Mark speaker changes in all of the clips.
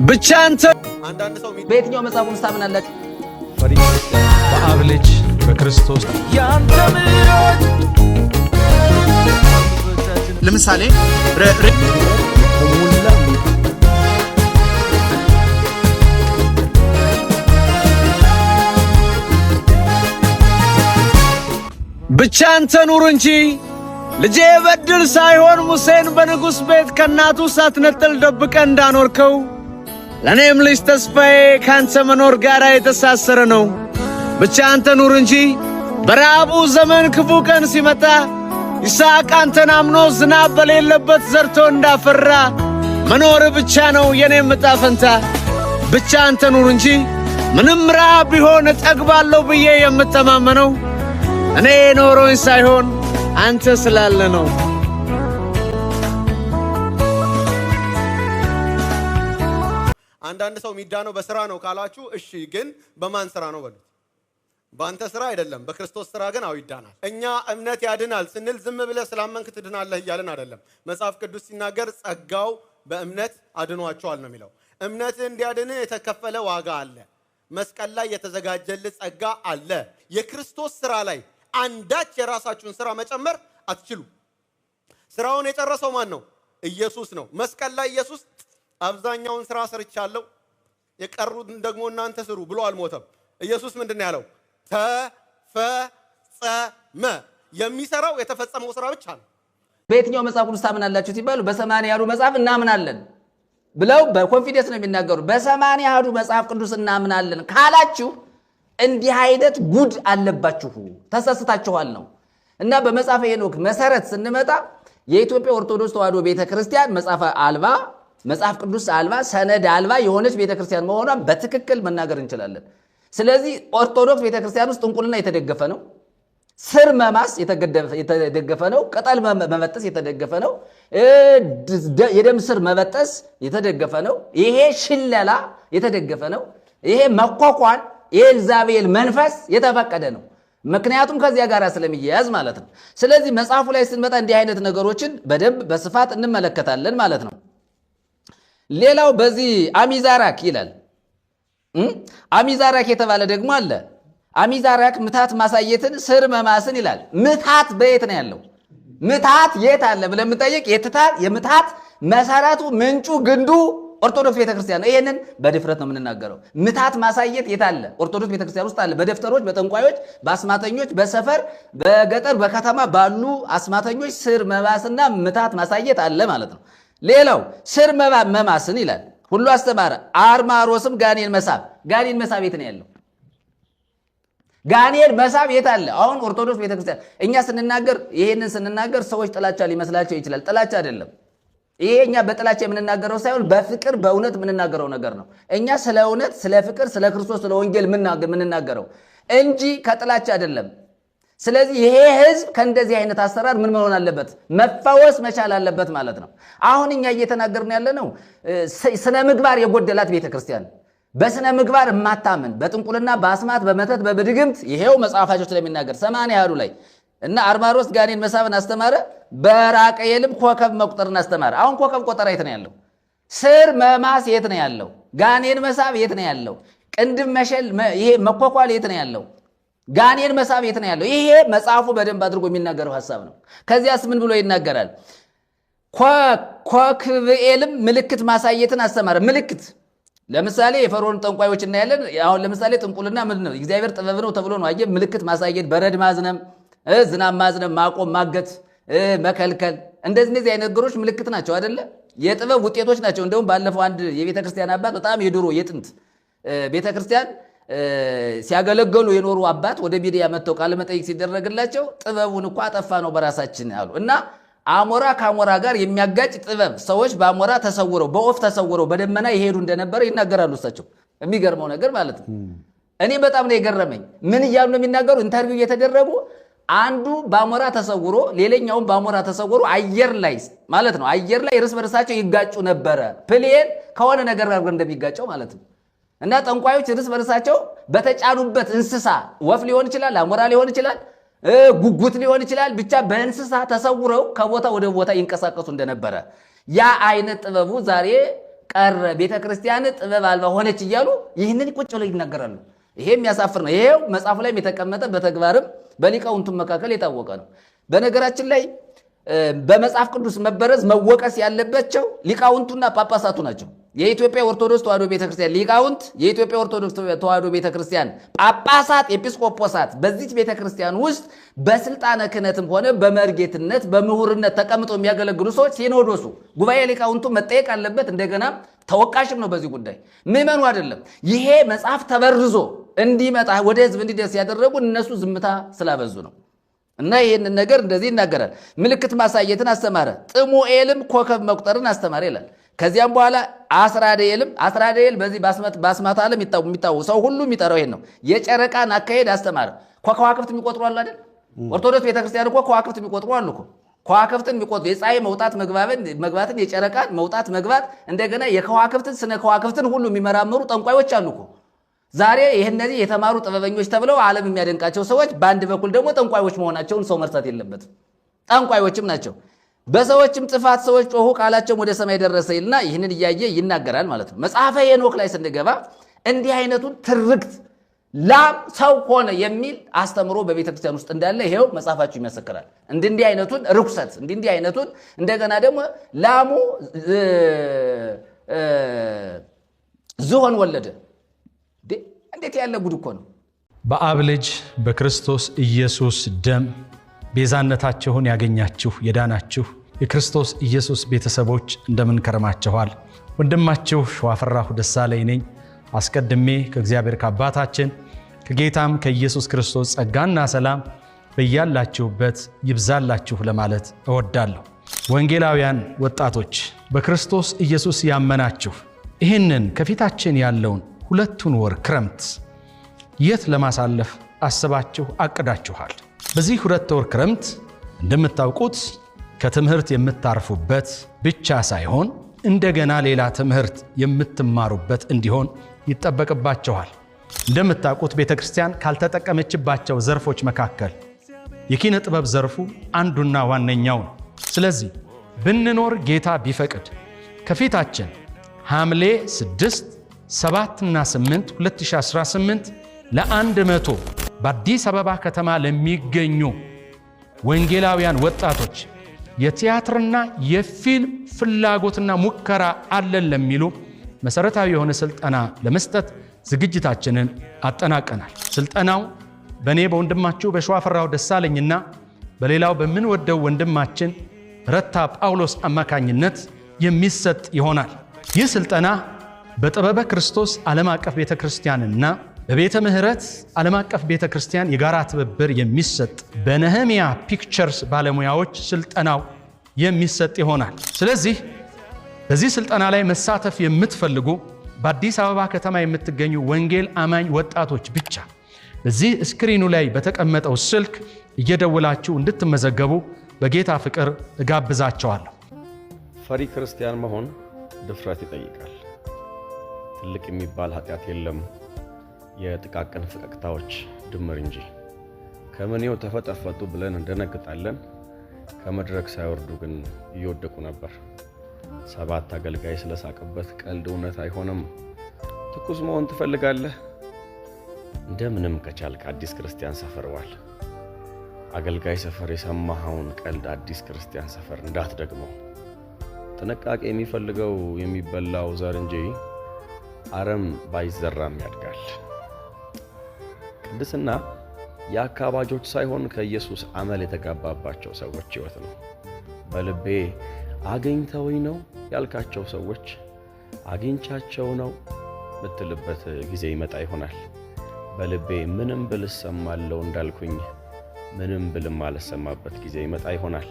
Speaker 1: ብቻ አንተ
Speaker 2: አንዳንድ ሰው
Speaker 3: በየትኛው መጽሐፍ ውስጥ ታምናላችሁ?
Speaker 1: በአብ ልጅ በክርስቶስ ያንተ ምሕረት
Speaker 4: ለምሳሌ
Speaker 1: ብቻ አንተ ኑር እንጂ ልጄ በድል ሳይሆን ሙሴን በንጉሥ ቤት ከናቱ ሳትነጥል ደብቀ እንዳኖርከው ለኔም ልጅ ተስፋዬ ካንተ መኖር ጋር የተሳሰረ ነው። ብቻ አንተ ኑር እንጂ በራቡ ዘመን ክፉ ቀን ሲመጣ ይስሐቅ አንተን አምኖ ዝናብ በሌለበት ዘርቶ እንዳፈራ መኖር ብቻ ነው የኔም ዕጣ ፈንታ። ብቻ አንተ ኑር እንጂ ምንም ራብ ቢሆን እጠግባለሁ ብዬ የምተማመነው እኔ ኖሮኝ ሳይሆን አንተ ስላለ ነው።
Speaker 2: አንዳንድ ሰው ሚዳነው በስራ ነው ካላችሁ እሺ፣ ግን በማን ስራ ነው በሉት? በአንተ ስራ አይደለም፣ በክርስቶስ ስራ ግን አው ይዳናል። እኛ እምነት ያድናል ስንል ዝም ብለህ ስላመንክ ትድናለህ እያልን አይደለም። መጽሐፍ ቅዱስ ሲናገር ጸጋው በእምነት አድኗቸዋል ነው የሚለው። እምነት እንዲያድንህ የተከፈለ ዋጋ አለ። መስቀል ላይ የተዘጋጀልህ ጸጋ አለ። የክርስቶስ ስራ ላይ አንዳች የራሳችሁን ስራ መጨመር አትችሉ። ስራውን የጨረሰው ማን ነው? ኢየሱስ ነው። መስቀል ላይ ኢየሱስ አብዛኛውን ስራ ሰርቻለሁ የቀሩትን ደግሞ እናንተ ስሩ ብሎ አልሞተም። ኢየሱስ ምንድነው ያለው? ተፈጸመ። የሚሰራው የተፈጸመው ስራ ብቻ ነው።
Speaker 3: በየትኛው መጽሐፍ ውስጥ ታምናላችሁ ሲባሉ በሰማንያ አሐዱ መጽሐፍ እናምናለን ብለው በኮንፊደንስ ነው የሚናገሩ። በሰማንያ አሐዱ መጽሐፍ ቅዱስ እናምናለን ካላችሁ እንዲህ አይነት ጉድ አለባችሁ፣ ተሰስታችኋል ነው። እና በመጽሐፈ ሄኖክ መሰረት ስንመጣ የኢትዮጵያ ኦርቶዶክስ ተዋሕዶ ቤተክርስቲያን መጽሐፍ ቅዱስ አልባ ሰነድ አልባ የሆነች ቤተክርስቲያን መሆኗን በትክክል መናገር እንችላለን። ስለዚህ ኦርቶዶክስ ቤተክርስቲያን ውስጥ ጥንቁልና የተደገፈ ነው፣ ስር መማስ የተደገፈ ነው፣ ቅጠል መበጠስ የተደገፈ ነው፣ የደም ስር መበጠስ የተደገፈ ነው፣ ይሄ ሽለላ የተደገፈ ነው፣ ይሄ መኳኳል የኤልዛቤል መንፈስ የተፈቀደ ነው። ምክንያቱም ከዚያ ጋር ስለሚያያዝ ማለት ነው። ስለዚህ መጽሐፉ ላይ ስንመጣ እንዲህ አይነት ነገሮችን በደንብ በስፋት እንመለከታለን ማለት ነው። ሌላው በዚህ አሚዛራክ ይላል። አሚዛራክ የተባለ ደግሞ አለ። አሚዛራክ ምታት ማሳየትን ስር መማስን ይላል። ምታት በየት ነው ያለው? ምታት የት አለ ብለን የምንጠይቅ የምታት መሰረቱ ምንጩ ግንዱ ኦርቶዶክስ ቤተክርስቲያን ነው። ይሄንን በድፍረት ነው የምንናገረው። ምታት ማሳየት የት አለ? ኦርቶዶክስ ቤተክርስቲያን ውስጥ አለ። በደፍተሮች፣ በጠንቋዮች፣ በአስማተኞች፣ በሰፈር፣ በገጠር፣ በከተማ ባሉ አስማተኞች ስር መባስና ምታት ማሳየት አለ ማለት ነው። ሌላው ስር መማስን ይላል። ሁሉ አስተማረ። አርማሮስም ጋኔን መሳብ የት ነው ያለው? ጋኔን መሳብ የት አለ? አሁን ኦርቶዶክስ ቤተክርስቲያን እኛ ይሄንን ስንናገር ሰዎች ጥላቻ ሊመስላቸው ይችላል። ጥላቻ አይደለም። ይሄ እኛ በጥላቻ የምንናገረው ሳይሆን በፍቅር በእውነት የምንናገረው ነገር ነው። እኛ ስለ እውነት፣ ስለ ፍቅር፣ ስለ ክርስቶስ፣ ስለ ወንጌል የምንናገረው እንጂ ከጥላቻ አይደለም። ስለዚህ ይሄ ህዝብ ከእንደዚህ አይነት አሰራር ምን መሆን አለበት? መፈወስ መቻል አለበት ማለት ነው። አሁን እኛ እየተናገርን ያለነው ስነ ምግባር የጎደላት ቤተክርስቲያን፣ በስነ ምግባር የማታምን በጥንቁልና በአስማት በመተት በድግምት ይሄው መጽሐፋቸው ስለሚናገር 80 አሐዱ ላይ እና አርማሮስ ጋኔን መሳብን አስተማረ፣ በራቀየልም ኮከብ መቁጠርን አስተማረ። አሁን ኮከብ ቆጠራ የት ነው ያለው? ስር መማስ የት ነው ያለው? ጋኔን መሳብ የት ነው ያለው? ቅንድብ መሸል ይሄ መኳኳል የት ነው ያለው? ጋኔን መሳብ የት ነው ያለው? ይሄ መጽሐፉ በደንብ አድርጎ የሚናገረው ሐሳብ ነው። ከዚያስ ምን ብሎ ይናገራል? ኮክብኤልም ምልክት ማሳየትን አስተማረ። ምልክት ለምሳሌ የፈርዖን ጠንቋዮች እናያለን። አሁን ለምሳሌ ጥንቁልና ምንድን ነው? እግዚአብሔር ጥበብ ነው ተብሎ ነው። አየህ፣ ምልክት ማሳየት፣ በረድ ማዝነም፣ ዝናብ ማዝነም፣ ማቆም፣ ማገት፣ መከልከል፣ እንደዚህ አይነት ነገሮች ምልክት ናቸው አይደለ? የጥበብ ውጤቶች ናቸው። እንደውም ባለፈው አንድ የቤተክርስቲያን አባት በጣም የድሮ የጥንት ቤተክርስቲያን ሲያገለግሉ የኖሩ አባት ወደ ሚዲያ መጥተው ቃለ መጠይቅ ሲደረግላቸው ጥበቡን እኮ አጠፋ ነው በራሳችን አሉ። እና አሞራ ከአሞራ ጋር የሚያጋጭ ጥበብ ሰዎች በአሞራ ተሰውረው በኦፍ ተሰውረው በደመና ይሄዱ እንደነበረ ይናገራሉ እሳቸው። የሚገርመው ነገር ማለት ነው። እኔ በጣም ነው የገረመኝ። ምን እያሉ ነው የሚናገሩ? ኢንተርቪው እየተደረጉ አንዱ በአሞራ ተሰውሮ ሌላኛውም በአሞራ ተሰውሮ አየር ላይ ማለት ነው አየር ላይ እርስ በርሳቸው ይጋጩ ነበረ። ፕሌን ከሆነ ነገር ጋር እንደሚጋጨው ማለት ነው። እና ጠንቋዮች እርስ በርሳቸው በተጫኑበት እንስሳ ወፍ ሊሆን ይችላል፣ አሞራ ሊሆን ይችላል፣ ጉጉት ሊሆን ይችላል፣ ብቻ በእንስሳ ተሰውረው ከቦታ ወደ ቦታ ይንቀሳቀሱ እንደነበረ ያ አይነት ጥበቡ ዛሬ ቀረ፣ ቤተክርስቲያን ጥበብ አልባ ሆነች እያሉ ይህንን ቁጭ ብለው ይናገራሉ። ይሄ የሚያሳፍር ነው። ይሄው መጽሐፉ ላይም የተቀመጠ በተግባርም በሊቃውንቱ መካከል የታወቀ ነው። በነገራችን ላይ በመጽሐፍ ቅዱስ መበረዝ መወቀስ ያለባቸው ሊቃውንቱና ጳጳሳቱ ናቸው። የኢትዮጵያ ኦርቶዶክስ ተዋሕዶ ቤተክርስቲያን ሊቃውንት፣ የኢትዮጵያ ኦርቶዶክስ ተዋሕዶ ቤተክርስቲያን ጳጳሳት፣ ኤጲስቆጶሳት በዚህ ቤተክርስቲያን ውስጥ በስልጣነ ክህነትም ሆነ በመርጌትነት በምሁርነት ተቀምጠው የሚያገለግሉ ሰዎች ሲኖዶሱ ጉባኤ ሊቃውንቱ መጠየቅ አለበት። እንደገና ተወቃሽም ነው በዚህ ጉዳይ፣ ምዕመኑ አይደለም። ይሄ መጽሐፍ ተበርዞ እንዲመጣ ወደ ህዝብ እንዲደርስ ያደረጉ እነሱ ዝምታ ስላበዙ ነው። እና ይህንን ነገር እንደዚህ ይናገራል። ምልክት ማሳየትን አስተማረ፣ ጥሙኤልም ኮከብ መቁጠርን አስተማረ ይላል። ከዚያም በኋላ አስራዴል በዚህ በአስማት ዓለም የሚታወቅ ሰው ሁሉ የሚጠራው ይሄን ነው። የጨረቃን አካሄድ አስተማረ። ከዋክብት የሚቆጥሩ አሉ አይደል? ኦርቶዶክስ ቤተክርስቲያን እኮ ከዋክብት የሚቆጥሩ አሉ እኮ። ከዋክብትን የሚቆጥሩ የፀሐይ መውጣት መግባትን፣ የጨረቃን መውጣት መግባት፣ እንደገና የከዋክብትን ስነ ከዋክብትን ሁሉ የሚመራመሩ ጠንቋዮች አሉ እኮ። ዛሬ እነዚህ የተማሩ ጥበበኞች ተብለው ዓለም የሚያደንቃቸው ሰዎች በአንድ በኩል ደግሞ ጠንቋዮች መሆናቸውን ሰው መርሳት የለበትም። ጠንቋዮችም ናቸው። በሰዎችም ጥፋት ሰዎች ጮሁ፣ ቃላቸውም ወደ ሰማይ ደረሰ ይልና ይህንን እያየ ይናገራል ማለት ነው። መጽሐፈ ሄኖክ ላይ ስንገባ እንዲህ አይነቱን ትርክት ላም ሰው ሆነ የሚል አስተምሮ በቤተክርስቲያን ውስጥ እንዳለ ይሄው መጽሐፋችሁ ይመሰክራል። እንዲህ አይነቱን ርኩሰት እንዲህ አይነቱን እንደገና ደግሞ ላሙ ዝሆን ወለደ። እንዴት ያለ ጉድ እኮ ነው!
Speaker 4: በአብ ልጅ በክርስቶስ ኢየሱስ ደም ቤዛነታችሁን ያገኛችሁ የዳናችሁ የክርስቶስ ኢየሱስ ቤተሰቦች እንደምን ከረማችኋል? ወንድማችሁ ሸዋፈራሁ ደሳለኝ ነኝ። አስቀድሜ ከእግዚአብሔር ከአባታችን ከጌታም ከኢየሱስ ክርስቶስ ጸጋና ሰላም በያላችሁበት ይብዛላችሁ ለማለት እወዳለሁ። ወንጌላውያን ወጣቶች፣ በክርስቶስ ኢየሱስ ያመናችሁ ይህንን ከፊታችን ያለውን 2 ወር ክረምት የት ለማሳለፍ አስባችሁ አቅዳችኋል? በዚህ 2 ወር ክረምት እንደምታውቁት ከትምህርት የምታርፉበት ብቻ ሳይሆን እንደገና ሌላ ትምህርት የምትማሩበት እንዲሆን ይጠበቅባችኋል። እንደምታውቁት ቤተክርስቲያን ካልተጠቀመችባቸው ዘርፎች መካከል የኪነ ጥበብ ዘርፉ አንዱና ዋነኛው ነው። ስለዚህ ብንኖር ጌታ ቢፈቅድ ከፊታችን ሐምሌ 6፣ 7 እና 8 2018 ለ100 በአዲስ አበባ ከተማ ለሚገኙ ወንጌላውያን ወጣቶች የቲያትርና የፊልም ፍላጎትና ሙከራ አለን ለሚሉ መሰረታዊ የሆነ ስልጠና ለመስጠት ዝግጅታችንን አጠናቀናል። ስልጠናው በእኔ በወንድማችሁ በሸዋፈራሁ ደሳለኝና በሌላው በምንወደው ወንድማችን ረታ ጳውሎስ አማካኝነት የሚሰጥ ይሆናል። ይህ ስልጠና በጥበበ ክርስቶስ ዓለም አቀፍ ቤተክርስቲያንና በቤተ ምህረት ዓለም አቀፍ ቤተክርስቲያን የጋራ ትብብር የሚሰጥ በነህምያ ፒክቸርስ ባለሙያዎች ስልጠናው የሚሰጥ ይሆናል። ስለዚህ በዚህ ስልጠና ላይ መሳተፍ የምትፈልጉ በአዲስ አበባ ከተማ የምትገኙ ወንጌል አማኝ ወጣቶች ብቻ በዚህ ስክሪኑ ላይ በተቀመጠው ስልክ እየደወላችሁ እንድትመዘገቡ በጌታ ፍቅር እጋብዛቸዋለሁ።
Speaker 5: ፈሪ ክርስቲያን መሆን ድፍረት ይጠይቃል። ትልቅ የሚባል ኃጢአት የለም፣ የጥቃቅን ፍቅቅታዎች ድምር እንጂ። ከምኔው ተፈጠፈጡ ብለን እንደነግጣለን፣ ከመድረክ ሳይወርዱ ግን እየወደቁ ነበር። 7 አገልጋይ ስለሳቀበት ቀልድ እውነት አይሆንም። ትኩስ መሆን ትፈልጋለህ? እንደምንም ከቻልክ አዲስ ክርስቲያን ሰፈር ዋል። አገልጋይ ሰፈር የሰማኸውን ቀልድ አዲስ ክርስቲያን ሰፈር እንዳትደግመው። ጥንቃቄ የሚፈልገው የሚበላው ዘር እንጂ አረም ባይዘራም ያድጋል። ቅድስና የአካባጆች ሳይሆን ከኢየሱስ አመል የተጋባባቸው ሰዎች ሕይወት ነው። በልቤ አግኝተውኝ ነው ያልካቸው ሰዎች አግኝቻቸው ነው ምትልበት ጊዜ ይመጣ ይሆናል። በልቤ ምንም ብል እሰማለሁ እንዳልኩኝ ምንም ብልም አልሰማበት ጊዜ ይመጣ ይሆናል።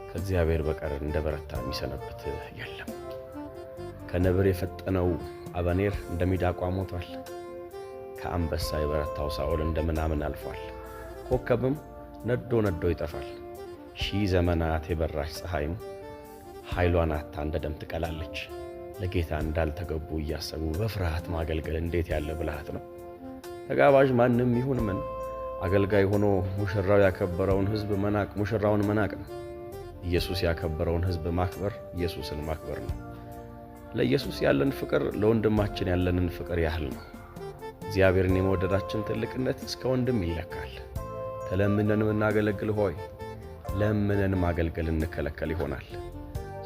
Speaker 5: ከእግዚአብሔር በቀር እንደ በረታ የሚሰነብት የለም። ከነብር የፈጠነው አበኔር እንደሚዳቋ ሞቷል። ከአንበሳ የበረታው ሳኦል እንደምናምን አልፏል። ኮከብም ነዶ ነዶ ይጠፋል። 1000 ዘመናት የበራች ፀሐይም ኃይሏን አጥታ እንደ ደም ትቀላለች። ለጌታ እንዳልተገቡ እያሰቡ በፍርሃት ማገልገል እንዴት ያለ ብልሃት ነው! ተጋባዥ ማንም ይሁን ምን አገልጋይ ሆኖ ሙሽራው ያከበረውን ሕዝብ መናቅ ሙሽራውን መናቅ ነው። ኢየሱስ ያከበረውን ሕዝብ ማክበር ኢየሱስን ማክበር ነው። ለኢየሱስ ያለን ፍቅር ለወንድማችን ያለንን ፍቅር ያህል ነው። እግዚአብሔርን የመወደዳችን ትልቅነት እስከ ወንድም ይለካል። ተለምነን የምናገለግል ሆይ ለምነን ማገልገል እንከለከል ይሆናል።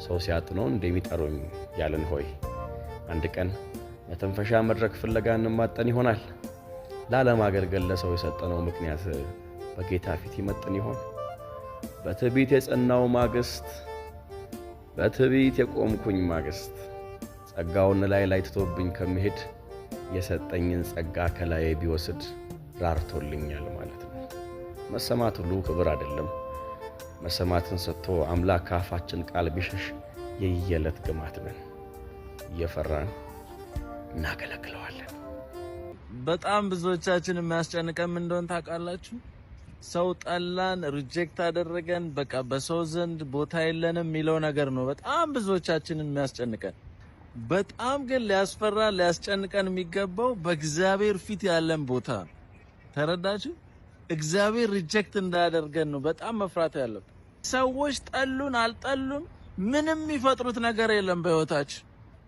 Speaker 5: ሰው ሲያጥነው እንደሚጠሩኝ ያለን ሆይ አንድ ቀን መተንፈሻ መድረክ ፍለጋ እንማጠን ይሆናል። ላለማገልገል ለሰው የሰጠነው ምክንያት በጌታ ፊት ይመጥን ይሆን? በትዕቢት የጸናው ማግስት በትዕቢት የቆምኩኝ ማግስት ጸጋውን ላይ ትቶብኝ ከመሄድ የሰጠኝን ጸጋ ከላይ ቢወስድ ራርቶልኛል ማለት ነው። መሰማት ሁሉ ክብር አይደለም። መሰማትን ሰጥቶ አምላክ ካፋችን ቃል ቢሸሽ የየለት ግማት ነን። እየፈራን እናገለግለዋለን።
Speaker 6: በጣም ብዙዎቻችን የሚያስጨንቀን ምን እንደሆነ ታውቃላችሁ? ሰው ጠላን፣ ሪጀክት አደረገን፣ በቃ በሰው ዘንድ ቦታ የለንም የሚለው ነገር ነው በጣም ብዙዎቻችንን የሚያስጨንቀን። በጣም ግን ሊያስፈራ ሊያስጨንቀን የሚገባው በእግዚአብሔር ፊት ያለን ቦታ። ተረዳችሁ? እግዚአብሔር ሪጀክት እንዳያደርገን ነው በጣም መፍራት ያለብን። ሰዎች ጠሉን አልጠሉን ምንም የሚፈጥሩት ነገር የለም በህይወታችን።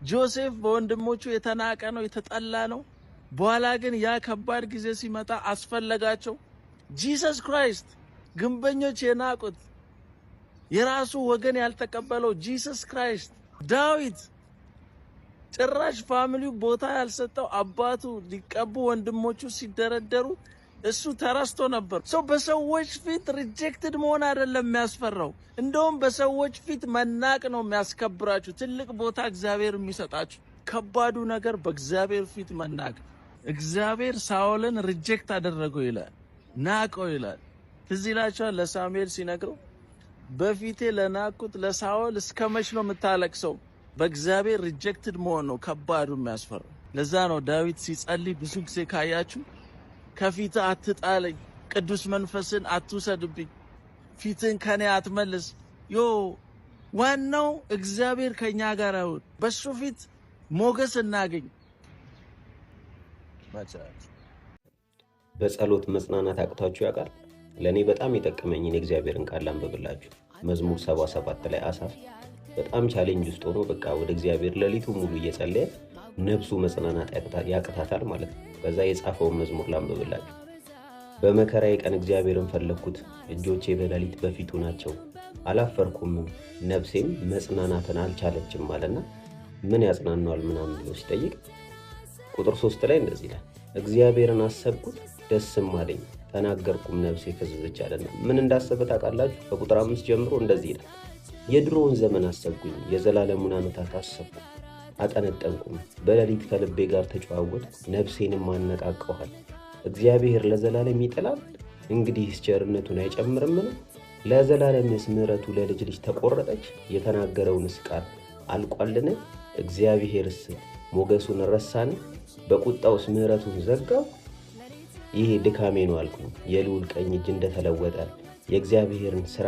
Speaker 6: ጆሴፍ በወንድሞቹ የተናቀ ነው የተጠላ ነው። በኋላ ግን ያ ከባድ ጊዜ ሲመጣ አስፈለጋቸው። ጂሰስ ክራይስት ግንበኞች የናቁት የራሱ ወገን ያልተቀበለው ጂሰስ ክራይስት፣ ዳዊት ጭራሽ ፋሚሊው ቦታ ያልሰጠው አባቱ ሊቀቡ ወንድሞቹ ሲደረደሩ እሱ ተረስቶ ነበር። ሰው በሰዎች ፊት ሪጀክትድ መሆን አይደለም የሚያስፈራው፣ እንደውም በሰዎች ፊት መናቅ ነው የሚያስከብራችሁ። ትልቅ ቦታ እግዚአብሔር የሚሰጣችሁ። ከባዱ ነገር በእግዚአብሔር ፊት መናቅ። እግዚአብሔር ሳኦልን ሪጀክት አደረገው ይላል፣ ናቀው ይላል። ትዝ ይላችኋል ለሳሙኤል ሲነግረው በፊቴ ለናቁት ለሳኦል እስከመች ነው የምታለቅሰው? በእግዚአብሔር ሪጀክትድ መሆን ነው ከባዱ የሚያስፈራው። ለዛ ነው ዳዊት ሲጸልይ ብዙ ጊዜ ካያችሁ ከፊት አትጣለኝ፣ ቅዱስ መንፈስን አትውሰድብኝ፣ ፊትን ከኔ አትመልስ። ዋናው እግዚአብሔር ከኛ ጋር ይሁን፣ በሱ ፊት ሞገስ እናገኝ።
Speaker 7: በጸሎት መጽናናት አቅቷችሁ ያውቃል? ለኔ በጣም የጠቀመኝን የእግዚአብሔርን ቃል አንብብላችሁ መዝሙር 77 ላይ አሳፍ በጣም ቻሌንጅ ውስጥ ሆኖ በቃ ወደ እግዚአብሔር ሌሊቱ ሙሉ እየጸለየ ነፍሱ መጽናናት ያቅታታል ማለት ነው። ከዛ የጻፈውን መዝሙር ላንብብላችሁ። በመከራዬ ቀን እግዚአብሔርን ፈለግኩት፣ እጆቼ በሌሊት በፊቱ ናቸው፣ አላፈርኩም፣ ነፍሴም መጽናናትን አልቻለችም አለና ምን ያጽናናዋል ምናምን ብሎ ሲጠይቅ ቁጥር 3 ላይ እንደዚህ ይላል፣ እግዚአብሔርን አሰብኩት ደስም አለኝ፣ ተናገርኩም ነፍሴ ፈዘዘች አለና ምን እንዳሰበ ታውቃላችሁ? ከቁጥር 5 ጀምሮ እንደዚህ ይላል፣ የድሮውን ዘመን አሰብኩኝ፣ የዘላለሙን ዓመታት አሰብኩ፣ አጠነጠንኩም፣ በሌሊት ከልቤ ጋር ተጨዋወትኩ፣ ነፍሴንም አነቃቀዋል። እግዚአብሔር ለዘላለም ይጥላል? እንግዲህስ ቸርነቱን አይጨምርምን? ለዘላለምስ ምሕረቱ ለልጅ ልጅ ተቆረጠች? የተናገረውንስ ቃል አልቋልን? እግዚአብሔርስ ሞገሱን ረሳን? በቁጣውስ ምሕረቱን ዘጋው? ይሄ ድካሜ ነው አልኩ፣ የልዑል ቀኝ እጅ እንደተለወጠ የእግዚአብሔርን ሥራ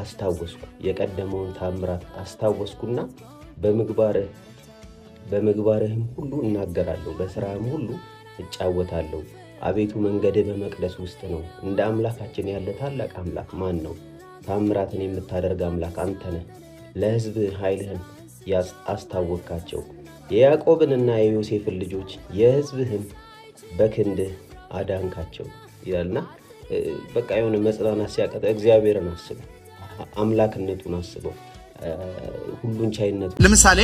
Speaker 7: አስታወስኩ፣ የቀደመውን ታምራት አስታወስኩና በምግባርህም ሁሉ እናገራለሁ፣ በሥራህም ሁሉ እጫወታለሁ። አቤቱ መንገድህ በመቅደስ ውስጥ ነው። እንደ አምላካችን ያለ ታላቅ አምላክ ማን ነው? ታምራትን የምታደርግ አምላክ አንተ ነህ። ለሕዝብህ ኃይልህን አስታወቅካቸው፣ የያዕቆብንና የዮሴፍን ልጆች የሕዝብህን በክንድህ አዳንካቸው ይላልና በቃ የሆነ መጽናናት ሲያቀጣ እግዚአብሔርን አስበው፣ አምላክነቱን አስበው፣ ሁሉን ቻይነቱ። ለምሳሌ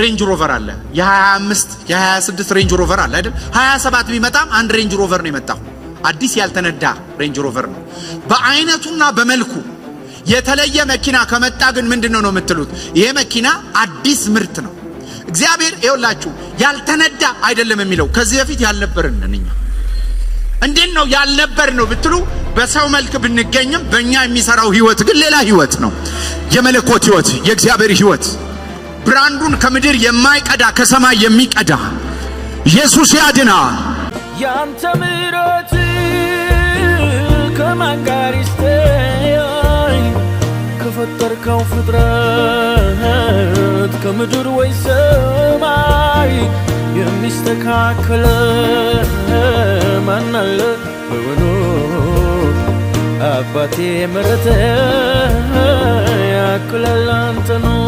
Speaker 7: ሬንጅ ሮቨር አለ፣ የ25 የ26 ሬንጅ ሮቨር አለ አይደል? 27 ቢመጣም አንድ ሬንጅ ሮቨር ነው የመጣው፣ አዲስ ያልተነዳ ሬንጅ ሮቨር ነው። በአይነቱና በመልኩ የተለየ መኪና ከመጣ ግን ምንድነው ነው የምትሉት? ይሄ መኪና አዲስ ምርት ነው። እግዚአብሔር ይኸውላችሁ ያልተነዳ አይደለም የሚለው፣ ከዚህ በፊት ያልነበርን ነን እኛ። እንዴት ነው ያልነበር ነው ብትሉ፣ በሰው መልክ ብንገኝም በእኛ የሚሰራው ህይወት ግን ሌላ ህይወት ነው። የመለኮት ህይወት፣ የእግዚአብሔር ህይወት፣ ብራንዱን ከምድር የማይቀዳ ከሰማይ የሚቀዳ ኢየሱስ ያድናል።
Speaker 8: ያንተ ምሕረት ከማን ጋር ይስተያይ? ከፈጠርከው ፍጥረት ከምድር ወይ ሰማይ የሚስተካከለ ማን አለ በወኑ? አባቴ ምሕረት ያክላል አንተ ነው።